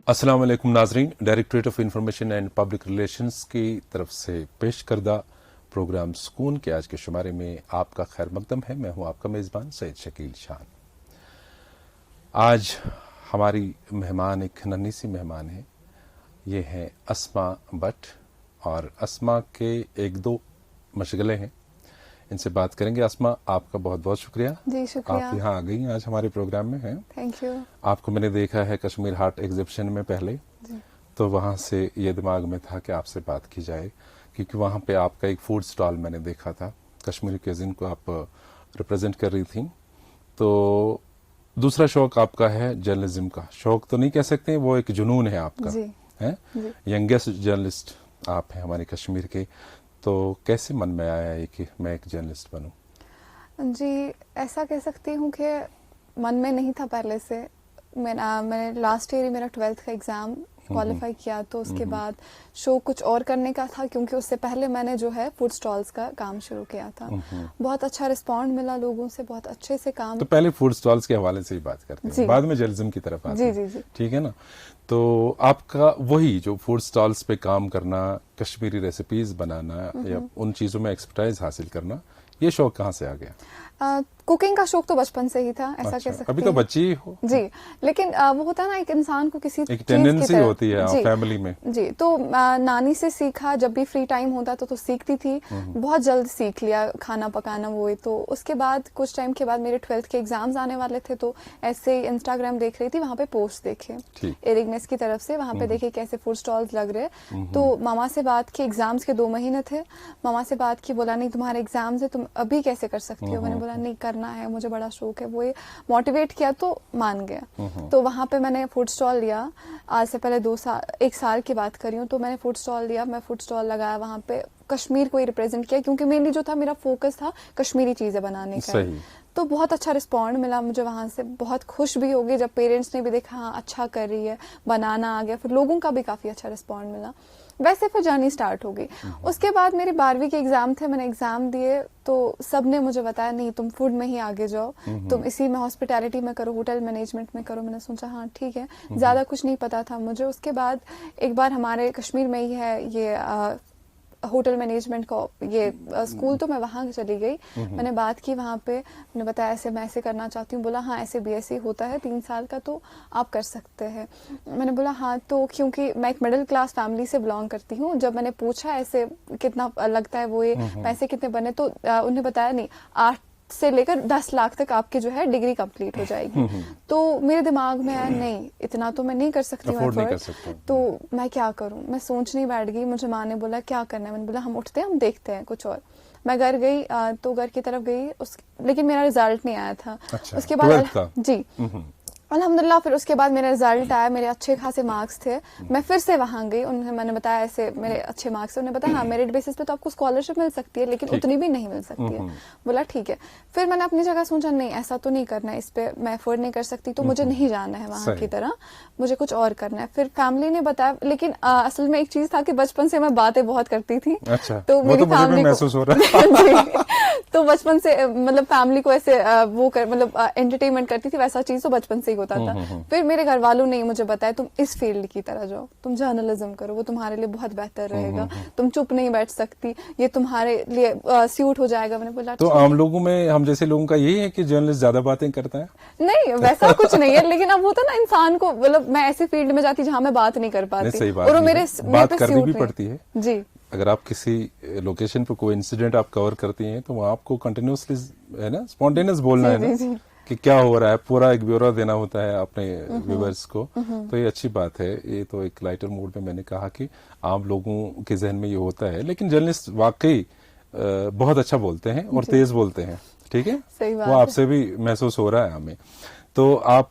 अस्सलाम वालेकुम नाजरीन, directorate of information and public relations की तरफ से पेश करदा प्रोग्राम सुकून के आज के शुमारे में आपका खैर मकदम है। मैं हूं आपका मेज़बान सैयद शकील शान। आज हमारी मेहमान एक नन्ही सी मेहमान है, ये हैं अस्मा भट्ट, और अस्मा के एक दो मशगले हैं, इनसे बात करेंगे। अस्मा, आपका बहुत बहुत शुक्रिया। जी शुक्रिया। आप यहाँ आ गई आज हमारे प्रोग्राम में हैं। Thank you. आपको मैंने देखा है कश्मीर हार्ट एग्जिबिशन में पहले, तो वहाँ से ये दिमाग में था कि आपसे बात की जाए, क्योंकि वहाँ पे आपका एक फूड स्टॉल मैंने देखा था, कश्मीरी क्यूजिन को आप रिप्रेजेंट कर रही थी। तो दूसरा शौक आपका है जर्नलिज्म का। शौक तो नहीं कह सकते, वो एक जुनून है आपका, है। यंगेस्ट जर्नलिस्ट आप हैं हमारे कश्मीर के। तो कैसे मन में आया है कि मैं एक जर्नलिस्ट बनूं? जी, ऐसा कह सकती हूँ कि मन में नहीं था पहले से। मैंने लास्ट ईयर ही मेरा 12th का एग्ज़ाम क्वालिफाई किया, तो उसके बाद शो कुछ और करने का था, क्योंकि उससे पहले मैंने जो है फूड स्टॉल्स का काम शुरू किया था। बहुत अच्छा रिस्पॉन्ड मिला लोगों से, बहुत अच्छे से काम। तो पहले फूड स्टॉल्स के हवाले से ही बात करते हैं, बाद में जर्नलिज्म की तरफ आते हैं। जी, ठीक है ना। तो आपका वही जो फूड स्टॉल्स पे काम करना, कश्मीरी रेसिपीज बनाना या उन चीजों में एक्सपर्टाइज हासिल करना, ये शौक कहाँ से आ गया? कुकिंग का शौक तो बचपन से ही था, ऐसा कह सकते हैं। अभी तो बच्ची ही हो। जी, लेकिन वो होता है ना, एक इंसान को किसी एक टेंडेंसी होती है फैमिली में। जी, तो नानी से सीखा, जब भी फ्री टाइम होता तो सीखती थी। बहुत जल्द सीख लिया खाना पकाना वो। तो उसके बाद कुछ टाइम के बाद मेरे 12th के एग्जाम्स आने वाले थे, तो ऐसे इंस्टाग्राम देख रही थी, वहाँ पे पोस्ट देखे एरिगनेस की तरफ से, वहाँ पे देखे कैसे फूड स्टॉल्स लग रहे। तो मामा से बात की, एग्जाम्स के 2 महीने थे, मामा से बात की, बोला नहीं तुम्हारे एग्जाम्स है, तुम अभी कैसे कर सकती हो। मैंने बोला नहीं, करना है, मुझे बड़ा शौक है। वो ये मोटिवेट किया तो मान गया। तो वहाँ पे मैंने फूड स्टॉल लिया। आज से पहले 1 साल की बात करी हूँ, तो मैंने फूड स्टॉल लिया, मैं फूड स्टॉल लगाया, वहाँ पे कश्मीर को ही रिप्रेजेंट किया, क्योंकि मेनली जो था मेरा फोकस था कश्मीरी चीजें बनाने का। तो बहुत अच्छा रिस्पॉन्ड मिला मुझे वहाँ से, बहुत खुश भी हो गई जब पेरेंट्स ने भी देखा हाँ अच्छा कर रही है, बनाना आ गया। फिर लोगों का भी काफी अच्छा रिस्पॉन्ड मिला। वैसे फिर जर्नी स्टार्ट हो गई। उसके बाद मेरे 12वीं के एग्जाम थे, मैंने एग्जाम दिए, तो सब ने मुझे बताया नहीं तुम फूड में ही आगे जाओ, तुम इसी में हॉस्पिटैलिटी में करो, होटल मैनेजमेंट में करो। मैंने सोचा हाँ ठीक है, ज्यादा कुछ नहीं पता था मुझे। उसके बाद एक बार हमारे कश्मीर में ही है ये होटल मैनेजमेंट का ये स्कूल, तो मैं वहाँ चली गई। मैंने बात की वहाँ पे, मैंने बताया ऐसे मैं ऐसे करना चाहती हूँ। बोला हाँ ऐसे बीएससी होता है 3 साल का, तो आप कर सकते हैं। मैंने बोला हाँ, तो क्योंकि मैं एक मिडिल क्लास फैमिली से बिलोंग करती हूँ, जब मैंने पूछा ऐसे कितना लगता है वो ये पैसे कितने बने, तो उन्हें बताया नहीं 8 से लेकर 10 लाख तक आपकी जो है डिग्री कंप्लीट हो जाएगी। तो मेरे दिमाग में आया नहीं, इतना तो मैं नहीं कर सकती हूँ, तो मैं क्या करूँ। मैं सोचने बैठ गई। मुझे माँ ने बोला क्या करना है। मैंने बोला हम उठते हैं, हम देखते हैं कुछ और। मैं घर गई, तो घर की तरफ गई, लेकिन मेरा रिजल्ट नहीं आया था। अच्छा, उसके बाद जी अल्हम्दुलिल्लाह, फिर उसके बाद मेरा रिजल्ट आया, मेरे अच्छे खासे मार्क्स थे। मैं फिर से वहाँ गई, उन्हें मैंने बताया ऐसे मेरे अच्छे मार्क्स। उन्होंने बताया हाँ मेरिट बेसिस पे तो आपको स्कॉलरशिप मिल सकती है, लेकिन उतनी भी नहीं मिल सकती है। बोला ठीक है। फिर मैंने अपनी जगह सोचा नहीं ऐसा तो नहीं करना है, इस पे मैं अफोर्ड नहीं कर सकती, तो मुझे नहीं जाना है वहाँ की तरह, मुझे कुछ और करना है। फिर फैमिली ने बताया, लेकिन असल में एक चीज था कि बचपन से मैं बातें बहुत करती थी। तो मेरी फैमिली महसूस हो रहा है। तो बचपन से मतलब फैमिली को ऐसे वो मतलब एंटरटेनमेंट करती थी, वैसा चीज तो बचपन से ही होता था। फिर मेरे घर वालों ने मुझे बताया तुम इस फील्ड की तरह जाओ, तुम जर्नलिज्म करो, वो तुम्हारे लिए बहुत बेहतर रहेगा, तुम चुप नहीं बैठ सकती, ये तुम्हारे लिए सूट हो जाएगा। मैंने बोला तो आम लोगों में, हम जैसे लोगों का यही है कि जर्नलिस्ट ज्यादा बातें करता है? नहीं, वैसा कुछ नहीं है, लेकिन अब होता ना इंसान को, मतलब मैं ऐसी फील्ड में जाती जहाँ मैं बात नहीं कर पाती, और मेरे बात करनी भी पड़ती है। जी, अगर आप किसी लोकेशन पर कोई इंसिडेंट आप कवर करती हैं, तो वहाँ आपको कंटिन्यूअसली है ना, स्पॉन्टेनियस बोलना है ना कि क्या हो रहा है, पूरा एक ब्यौरा देना होता है अपने व्यूअर्स को। तो ये अच्छी बात है। ये तो एक लाइटर मूड में मैंने कहा कि आम लोगों के जहन में ये होता है, लेकिन जर्नलिस्ट वाकई बहुत अच्छा बोलते हैं और तेज बोलते हैं। ठीक है, वो आपसे भी महसूस हो रहा है हमें। तो आप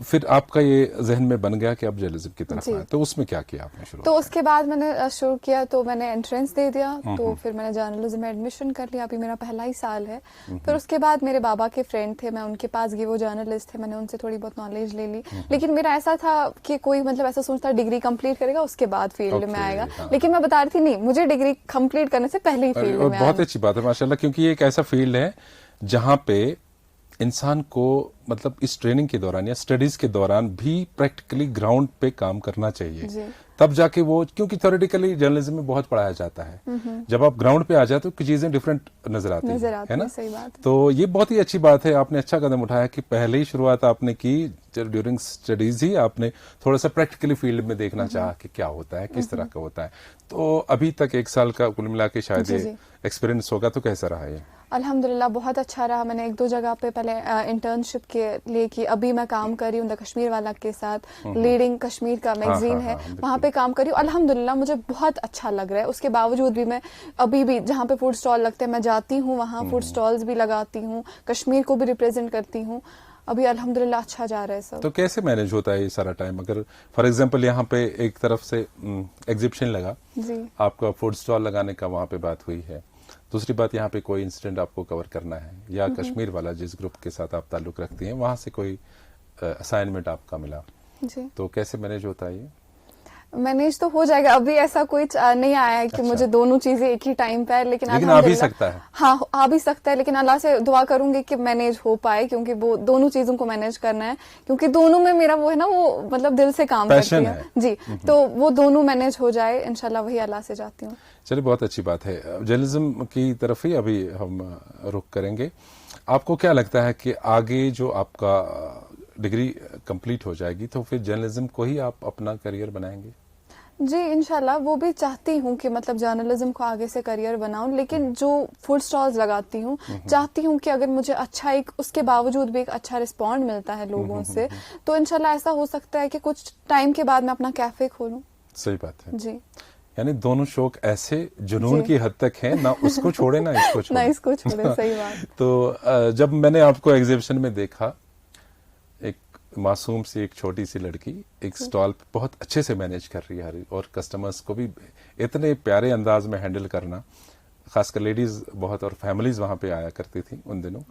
फिर आपका ये जहन में बन गया कि आप जर्नलिज्म की तरफ आए, तो उसमें क्या किया आपने शुरू? तो उसके बाद मैंने शुरू किया, तो मैंने एंट्रेंस दे दिया, तो फिर मैंने जर्नलिज्म में एडमिशन कर लिया। अभी मेरा पहला ही साल है। फिर उसके बाद मेरे बाबा के फ्रेंड थे, मैं उनके पास गई, वो जर्नलिस्ट थे, मैंने उनसे थोड़ी बहुत नॉलेज ले ली। लेकिन मेरा ऐसा था कि कोई मतलब ऐसा सोचता डिग्री कंप्लीट करेगा उसके बाद फील्ड में आएगा, लेकिन मैं बता रही थी नहीं, मुझे डिग्री कंप्लीट करने से पहले ही फील्ड में। बहुत अच्छी बात है माशाल्लाह, क्योंकि ये एक ऐसा फील्ड है जहाँ पे इंसान को मतलब इस ट्रेनिंग के दौरान या स्टडीज के दौरान भी प्रैक्टिकली ग्राउंड पे काम करना चाहिए, जी। तब जाके वो, क्योंकि थ्योरेटिकली जर्नलिज्म में बहुत पढ़ाया जाता है, जब आप ग्राउंड पे आ जाते हो तो चीजें डिफरेंट नजर आती है ना। सही बात है। तो ये बहुत ही अच्छी बात है, आपने अच्छा कदम उठाया कि पहले ही शुरुआत आपने की, ड्यूरिंग स्टडीज ही आपने थोड़ा सा प्रैक्टिकली फील्ड में देखना चाहा कि क्या होता है, किस तरह का होता है। तो अभी तक 1 साल का कुल मिला के शायद जी। एक्सपीरियंस होगा, तो कैसा रहा ये? अल्हम्दुलिल्लाह बहुत अच्छा रहा। मैंने 1-2 जगह पे पहले इंटर्नशिप के लिए की, अभी मैं काम कर रही हूँ द कश्मीर वाला के साथ, लीडिंग कश्मीर का मैगजीन है, वहाँ पे काम कर रही हूँ। अल्हम्दुलिल्लाह मुझे बहुत अच्छा लग रहा है। उसके बावजूद भी मैं अभी भी जहाँ पे फूड स्टॉल लगते हैं मैं जाती हूँ, वहाँ फूड स्टॉल्स भी लगाती हूँ, कश्मीर को भी रिप्रेजेंट करती हूँ। अभी अल्हम्दुलिल्लाह अच्छा जा रहा है सब। तो कैसे मैनेज होता है ये सारा टाइम? अगर फॉर एग्जांपल यहाँ पे एक तरफ से एग्जिबिशन लगा, जी। आपका फूड स्टॉल लगाने का वहाँ पे बात हुई है, दूसरी बात यहाँ पे कोई इंसिडेंट आपको कवर करना है, या कश्मीर वाला जिस ग्रुप के साथ आप ताल्लुक रखती हैं वहां से कोई असाइनमेंट आपका मिला, जी। तो कैसे मैनेज होता है ये? मैनेज तो हो जाएगा। अभी ऐसा कोई नहीं आया है कि मुझे दोनों चीजें एक ही टाइम पे है, लेकिन आ भी सकता है। हाँ, आ भी सकता है, लेकिन अल्लाह से दुआ करूंगी कि मैनेज हो पाए, क्योंकि वो दोनों चीजों को मैनेज करना है, क्योंकि दोनों में मेरा वो है ना, वो मतलब दिल से काम करती है जी। तो वो दोनों मैनेज हो जाए इंशाल्लाह, वही अल्लाह से चाहती हूँ। चलिए, बहुत अच्छी बात है। जर्नलिज्म की तरफ ही अभी हम रुख करेंगे। आपको क्या लगता है कि आगे जो आपका डिग्री कंप्लीट हो जाएगी तो फिर जर्नलिज्म को ही आप अपना करियर बनाएंगे? जी इंशाल्लाह, वो भी चाहती हूँ कि मतलब जर्नलिज्म को आगे से करियर बनाऊं, लेकिन जो फूड स्टॉल्स लगाती हूँ चाहती हूँ कि अगर मुझे अच्छा एक उसके बावजूद भी एक अच्छा रिस्पॉन्ड मिलता है लोगों से, तो इंशाल्लाह ऐसा हो सकता है कि कुछ टाइम के बाद मैं अपना कैफे खोलूं। सही बात है जी। यानी दोनों शौक ऐसे जुनून की हद तक हैं, ना उसको छोड़े ना इसको छोड़े। ना इसको छोड़े, सही बात। तो जब मैंने आपको एग्जीबिशन में देखा, एक मासूम सी एक छोटी सी लड़की एक स्टॉल पे बहुत अच्छे से मैनेज कर रही है, और कस्टमर्स को भी इतने प्यारे अंदाज में हैंडल करना, खासकर लेडीज बहुत और फैमिलीज वहां पे आया करती थी उन दिनों,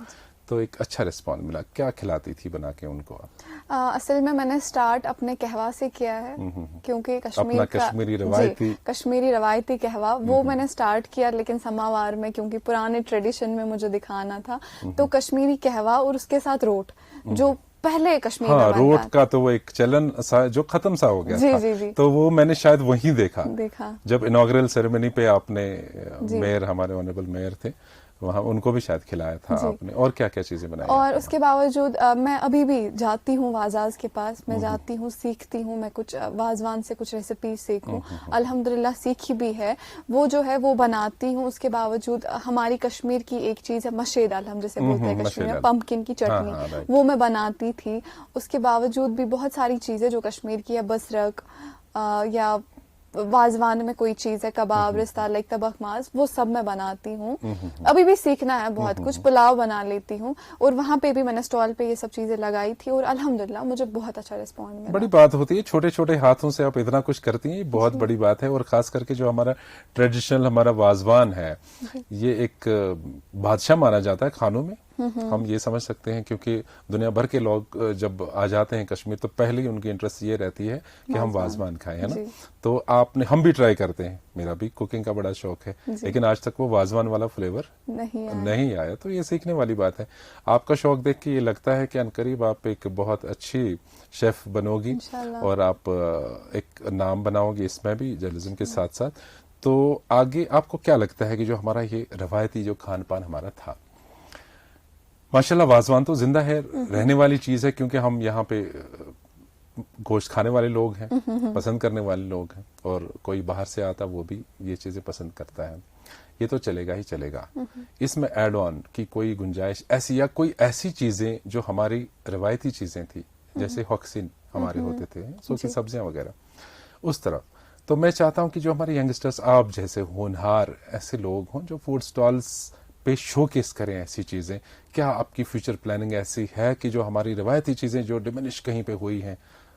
तो एक अच्छा रिस्पॉन्स मिला। क्या खिलाती थी बना के उनको आप? असल में मैंने स्टार्ट अपने कहवा से किया है, क्योंकि कश्मीर का कश्मीरी रवायती कहवा वो मैंने स्टार्ट किया, लेकिन समावार में क्योंकि पुराने ट्रेडिशन में मुझे दिखाना था, तो कश्मीरी कहवा और उसके साथ रोट, जो पहले कश्मीर में रोट का तो वो एक चलन सा जो खत्म सा हो गया था। जी। तो वो मैंने शायद वहीं देखा जब इनॉग्रल सेरेमनी पे आपने मेयर, हमारे ऑनरेबल मेयर थे वहाँ, उनको भी शायद खिलाया था आपने। और क्या क्या चीजें बनाई? और उसके बावजूद मैं अभी भी जाती हूँ वाजाज के पास, मैं जाती हूँ, सीखती हूँ, मैं कुछ वाजवान से कुछ रेसिपी सीखूं। अल्हम्दुलिल्लाह सीखी भी है, वो जो है वो बनाती हूँ। उसके बावजूद हमारी कश्मीर की एक चीज है मशेद आलम, जिसे बोलते हैं कश्मीर में, पंपकिन की चटनी, वो मैं बनाती थी। उसके बावजूद भी बहुत सारी चीजें जो कश्मीर की है, बसरक या वाजवान में कोई चीज है, कबाब, रिश्ता, लाइक तबख माज, वो सब मैं बनाती हूँ। अभी भी सीखना है बहुत कुछ। पुलाव बना लेती हूँ, और वहां पे भी मैंने स्टॉल पे ये सब चीजें लगाई थी, और अल्हम्दुलिल्लाह मुझे बहुत अच्छा रिस्पॉन्ड मिला। बड़ी बात होती है, छोटे छोटे हाथों से आप इतना कुछ करती हैं, बहुत बड़ी बात है। और खास करके जो हमारा ट्रेडिशनल हमारा वाजवान है, ये एक बादशाह माना जाता है खानों में। हम ये समझ सकते हैं, क्योंकि दुनिया भर के लोग जब आ जाते हैं कश्मीर, तो पहले ही उनकी इंटरेस्ट ये रहती है कि हम वाजवान खाएं, है ना। तो आपने, हम भी ट्राई करते हैं, मेरा भी कुकिंग का बड़ा शौक है, लेकिन आज तक वो वाजवान वाला फ्लेवर नहीं आया। तो ये सीखने वाली बात है। आपका शौक देख के ये लगता है कि अनकरीब आप एक बहुत अच्छी शेफ बनोगी, और आप एक नाम बनाओगी इसमें भी, जर्नलिज्म के साथ साथ। तो आगे आपको क्या लगता है कि जो हमारा ये रवायती जो खान पान हमारा था, माशाल्लाह वाजवान तो जिंदा है, रहने वाली चीज है, क्योंकि हम यहाँ पे गोश्त खाने वाले लोग हैं, पसंद करने वाले लोग हैं, और कोई बाहर से आता वो भी ये चीजें पसंद करता है, ये तो चलेगा ही चलेगा। इसमें एड ऑन की कोई गुंजाइश ऐसी, या कोई ऐसी चीजें जो हमारी रवायती चीजें थी, जैसे हॉक्सिन हमारे होते थे, सूखी सब्जियां वगैरह, उस तरफ। तो मैं चाहता हूं कि जो हमारे यंगस्टर्स, आप जैसे होनहार ऐसे लोग हों जो फूड स्टॉल्स पे शोकेस करें ऐसी चीजें। क्या आपकी फ्यूचर प्लानिंग ऐसी है कि जो हमारी रवायती चीजें जो डिमिनिश कहीं पे हुई हैं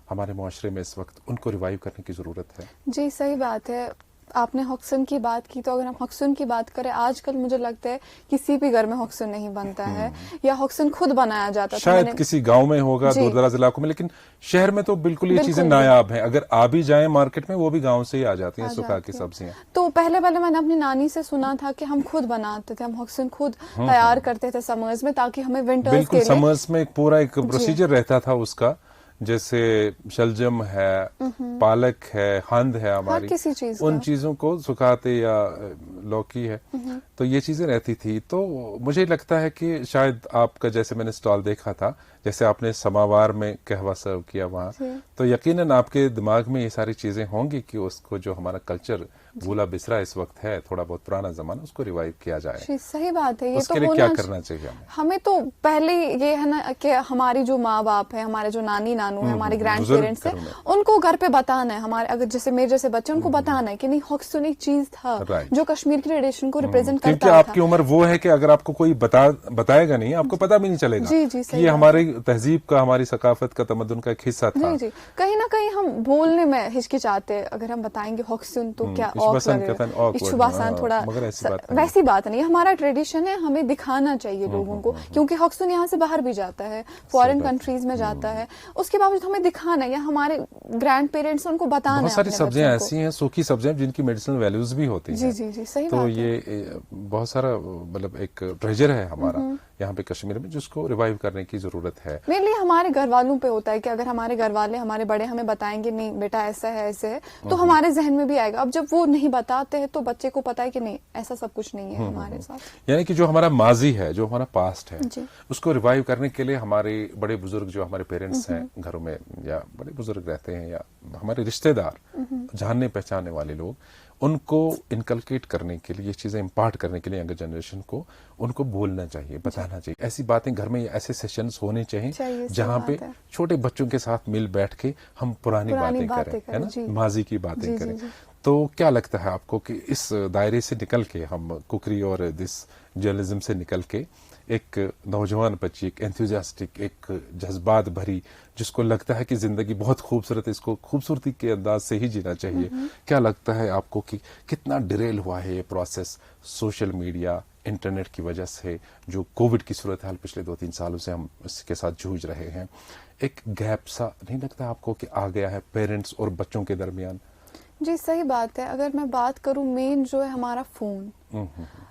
हमारे माशरे में इस वक्त, उनको रिवाइव करने की जरूरत है? जी सही बात है। आपने हॉक्सन की बात की, तो अगर हम हॉक्सन की बात करें, आजकल मुझे लगता है किसी भी घर में हॉक्सन नहीं बनता है, या हॉक्सन खुद बनाया जाता था। शायद किसी गांव में होगा, दूर दराज इलाकों में, लेकिन शहर में तो बिल्कुल ये चीजें नायाब हैं। अगर आ भी जाएं मार्केट में, वो भी गांव से ही आ जाती हैं सुखा की सब्जियां। तो पहले मैंने अपनी नानी से सुना था कि हम खुद बनाते थे, हम हॉक्सन खुद तैयार करते थे समर्स में, ताकि हमें विंटर्स के लिए। बिल्कुल, समर्स में एक पूरा एक प्रोसीजर रहता था उसका, जैसे शलजम है, पालक है, हंद है हमारी, उन चीजों को सुखाते, या लौकी है, तो ये चीजें रहती थी। तो मुझे लगता है कि शायद आपका, जैसे मैंने स्टॉल देखा था, जैसे आपने समावार में कहवा सर्व किया वहां, तो यकीनन आपके दिमाग में ये सारी चीजें होंगी कि उसको, जो हमारा कल्चर भूला बिसरा इस वक्त है, थोड़ा बहुत पुराना जमाना, उसको रिवाइव किया जाए। सही बात है। ये उसके तो लिए क्या करना चाहिए हमें? तो पहले ये है ना कि हमारी जो माँ बाप है, हमारे जो नानी नानू है, हमारे ग्रैंड पेरेंट्स है, उनको घर पे बताना है। हमारे अगर जैसे मेरे जैसे बच्चे, उनको बताना है कि नहीं, हॉक्सन एक चीज था जो कश्मीर की ट्रेडिशन को रिप्रेजेंट करता था। क्योंकि आपकी उम्र वो है कि अगर आपको कोई बताएगा नहीं, आपको पता भी नहीं चलेगा कि ये हमारी तहजीब का, हमारी सकाफत का, तमद्दुन का एक हिस्सा था। जी, कहीं ना कहीं हम बोलने में हिचकिचाते, अगर हम बताएंगे हॉक्सन तो क्या थोड़ा वैसी बात नहीं, हमारा ट्रेडिशन है, हमें दिखाना चाहिए लोगों को, क्योंकि हॉक्सन यहाँ से बाहर भी जाता है, फॉरेन कंट्रीज में जाता है, उसके बावजूद हमें दिखाना है, या हमारे ग्रैंड पेरेंट्स उनको बताना है। बहुत सारी सब्जियां ऐसी हैं, सूखी सब्जियां, जिनकी मेडिसिनल वैल्यूज भी होती हैं। जी, सही तो बात ये बहुत सारा मतलब एक ट्रेजर है हमारा यहाँ पे कश्मीर में, जिसको रिवाइव करने की जरूरत है। मेरे लिए हमारे घर वालों पे होता है कि अगर हमारे घर वाले, हमारे बड़े हमें बताएंगे नहीं बेटा ऐसा है, ऐसे है, तो हमारे जहन में भी आएगा। अब जब वो नहीं बताते हैं, तो बच्चे को पता है कि नहीं, ऐसा सब कुछ नहीं है हमारे साथ। यानी कि जो हमारा माजी है, जो हमारा पास्ट है, उसको रिवाइव करने के लिए हमारे बड़े बुजुर्ग, जो हमारे पेरेंट्स हैं घरों में, या बड़े बुजुर्ग रहते हैं, या हमारे रिश्तेदार, जानने पहचानने वाले लोग, उनको इनकलकेट करने के लिए, ये चीजें इम्पार्ट करने के लिए यंगर जनरेशन को, उनको बोलना चाहिए, बताना चाहिए। ऐसी बातें घर में, ऐसे सेशंस होने चाहिए जहाँ पे छोटे बच्चों के साथ मिल बैठ के हम पुरानी बातें करें, है ना, माजी की बातें करें। तो क्या लगता है आपको कि इस दायरे से निकल के, हम कुकरी और दिस जर्नलिज्म से निकल के, एक नौजवान बच्ची, एक एंथुजियास्टिक, एक जज्बात भरी, जिसको लगता है कि जिंदगी बहुत खूबसूरत है, इसको खूबसूरती के अंदाज से ही जीना चाहिए, क्या लगता है आपको कि कितना डिरेल हुआ है ये प्रोसेस सोशल मीडिया, इंटरनेट की वजह से, जो कोविड की सूरत हाल पिछले 2-3 सालों से हम इसके साथ जूझ रहे हैं? एक गैप सा नहीं लगता आपको कि आ गया है पेरेंट्स और बच्चों के दरमियान? जी, सही बात है। अगर मैं बात करूं, मेन जो है हमारा फोन,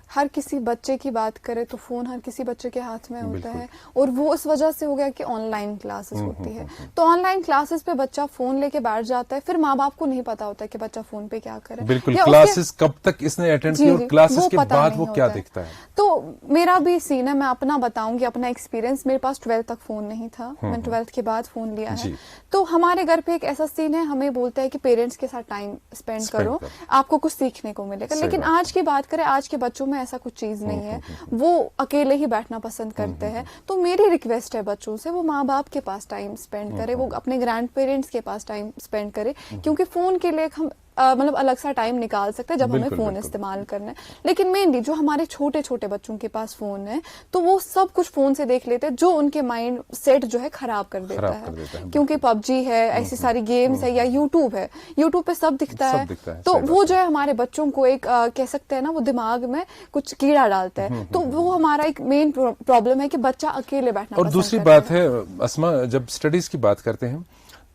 हर किसी बच्चे की बात करें तो फोन हर किसी बच्चे के हाथ में होता है, और वो उस वजह से हो गया कि ऑनलाइन क्लासेस होती है। तो ऑनलाइन क्लासेस पे बच्चा फोन लेके बैठ जाता है, फिर माँ बाप को नहीं पता होता है कि बच्चा फोन पे क्या करे। बिल्कुल, क्लासेस कब तक इसने अटेंड की, और क्लासेस के बाद वो क्या दिखता है। तो मेरा भी सीन है, मैं अपना बताऊंगी, अपना एक्सपीरियंस। मेरे पास 12th तक फोन नहीं था, मैं 12th के बाद फोन लिया है। तो हमारे घर पे एक ऐसा सीन है, हमें बोलता है कि पेरेंट्स के साथ टाइम स्पेंड करो, आपको कुछ सीखने को मिलेगा। लेकिन आज की बात करें, आज के बच्चों में ऐसा कुछ चीज नहीं है, वो अकेले ही बैठना पसंद करते हैं। तो मेरी रिक्वेस्ट है बच्चों से, वो माँ बाप के पास टाइम स्पेंड करे, वो अपने ग्रैंड पेरेंट्स के पास टाइम स्पेंड करे, क्योंकि फोन के लिए हम मतलब अलग सा टाइम निकाल सकते हैं जब हमें फोन इस्तेमाल करना है। लेकिन मेनली जो हमारे छोटे छोटे बच्चों के पास फोन है, तो वो सब कुछ फोन से देख लेते हैं, जो उनके माइंड सेट जो है खराब कर देता है। क्योंकि पबजी है, ऐसी सारी गेम्स है, या यूट्यूब है, यूट्यूब पे सब दिखता है। तो वो जो है हमारे बच्चों को एक कह सकते हैं ना, वो दिमाग में कुछ कीड़ा डालता है। तो वो हमारा एक मेन प्रॉब्लम है कि बच्चा अकेले बैठना। और दूसरी बात है अस्मा, जब स्टडीज की बात करते हैं,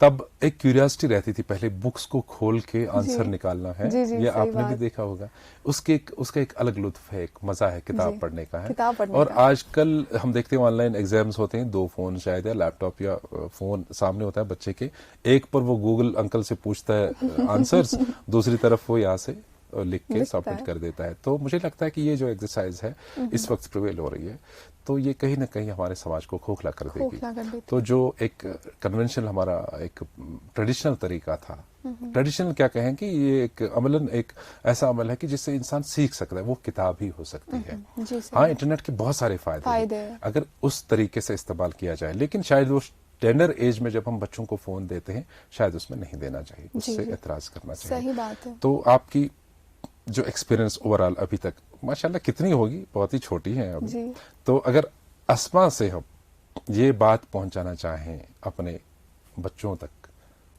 तब एक क्यूरियोसिटी रहती थी, पहले बुक्स को खोल के आंसर निकालना है। ये आपने भी देखा होगा, उसका एक अलग लुत्फ है, एक मजा है किताब पढ़ने का है। और आजकल हम देखते हैं ऑनलाइन एग्जाम्स होते हैं, 2 फोन शायद, या लैपटॉप या फोन सामने होता है बच्चे के, एक पर वो गूगल अंकल से पूछता है आंसर्स, दूसरी तरफ वो यहाँ से लिख के सबमिट कर देता है। तो मुझे लगता है कि ये जो एक्सरसाइज है इस वक्त प्रिवेल हो रही है, तो ये कहीं ना कहीं हमारे समाज को खोखला कर देगी। तो जो एक कन्वेंशनल, हमारा एक ट्रेडिशनल तरीका था, ट्रेडिशनल क्या कहें कि ये एक अमलन, एक ऐसा अमल है कि जिससे इंसान सीख सकता है, वो किताब ही हो सकती है। हाँ, इंटरनेट के बहुत सारे फायदे हैं अगर उस तरीके से इस्तेमाल किया जाए, लेकिन शायद वो टेंडर एज में जब हम बच्चों को फोन देते हैं, शायद उसमें नहीं देना चाहिए, उससे एतराज करना चाहिए। सही बात है। तो आपकी जो एक्सपीरियंस ओवरऑल अभी तक, माशाल्लाह कितनी होगी, बहुत ही छोटी है अभी, तो अगर अस्मा से हम ये बात पहुंचाना चाहें अपने बच्चों तक,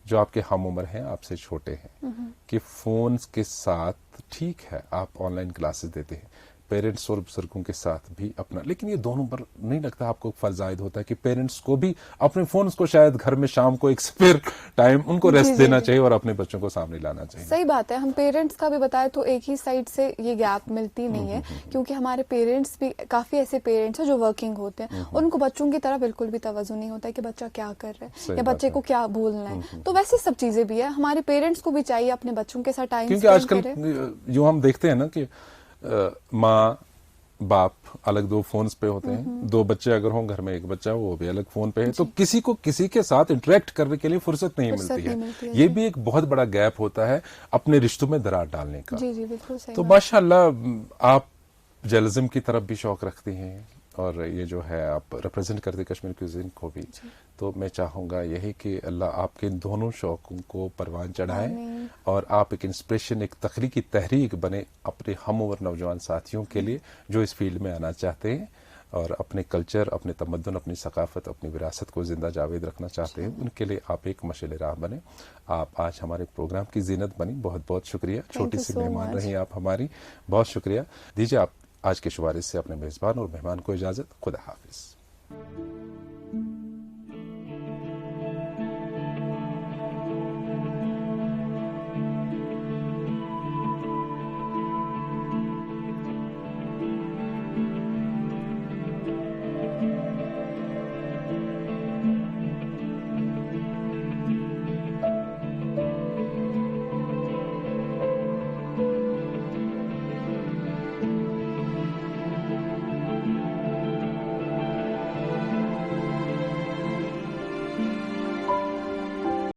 जो आपके हम उम्र हैं, आपसे छोटे हैं, कि फोन्स के साथ ठीक है आप ऑनलाइन क्लासेस देते हैं, पेरेंट्स और बुजुर्गों के साथ भी अपना, लेकिन ये दोनों पर नहीं लगता आपको फर्ज आयद होता है कि पेरेंट्स को भी अपने फोन्स को शायद घर में शाम को एक स्पेयर टाइम उनको रेस्ट देना चाहिए और अपने बच्चों को सामने लाना चाहिए? सही बात है। हम पेरेंट्स का भी बताएं तो एक ही साइड से ये गैप मिलती नहीं है, क्योंकि हमारे पेरेंट्स भी काफी ऐसे पेरेंट्स हैं जो वर्किंग होते हैं, उनको बच्चों की तरह बिल्कुल भी तवज्जो नहीं होता है कि बच्चा क्या कर रहा है या बच्चे को क्या बोलना है। तो वैसे सब चीजें भी है, हमारे पेरेंट्स को भी चाहिए अपने बच्चों के साथ टाइम क्योंकि आजकल जो हम देखते हैं ना कि माँ बाप अलग दो फोन्स पे होते हैं, दो बच्चे अगर हों घर में, एक बच्चा वो भी अलग फोन पे है, तो किसी को किसी के साथ इंटरेक्ट करने के लिए फुर्सत नहीं मिलती है। ये भी एक बहुत बड़ा गैप होता है अपने रिश्तों में दरार डालने का। जी जी बिल्कुल सही। तो माशाल्लाह आप जर्नलिज्म की तरफ भी शौक रखती हैं और ये जो है आप रिप्रेजेंट करते कश्मीर क्यूजिन को भी, तो मैं चाहूँगा यही कि अल्लाह आपके इन दोनों शौकों को परवान चढ़ाए और आप एक इंस्पिरेशन, एक तखलीकी तहरीक बने अपने हम उम्र नौजवान साथियों के लिए जो इस फील्ड में आना चाहते हैं और अपने कल्चर, अपने तमद्दुन, अपनी सकाफत, अपनी विरासत को जिंदा जावेद रखना चाहते हैं, उनके लिए आप एक मशाल राह बने। आप आज हमारे प्रोग्राम की जीनत बनी, बहुत बहुत शुक्रिया। छोटी सी मेहमान रही आप हमारी, बहुत शुक्रिया। दीजिए आप आज के शुभारिश से अपने मेजबान और मेहमान को इजाजत। खुदा हाफिज।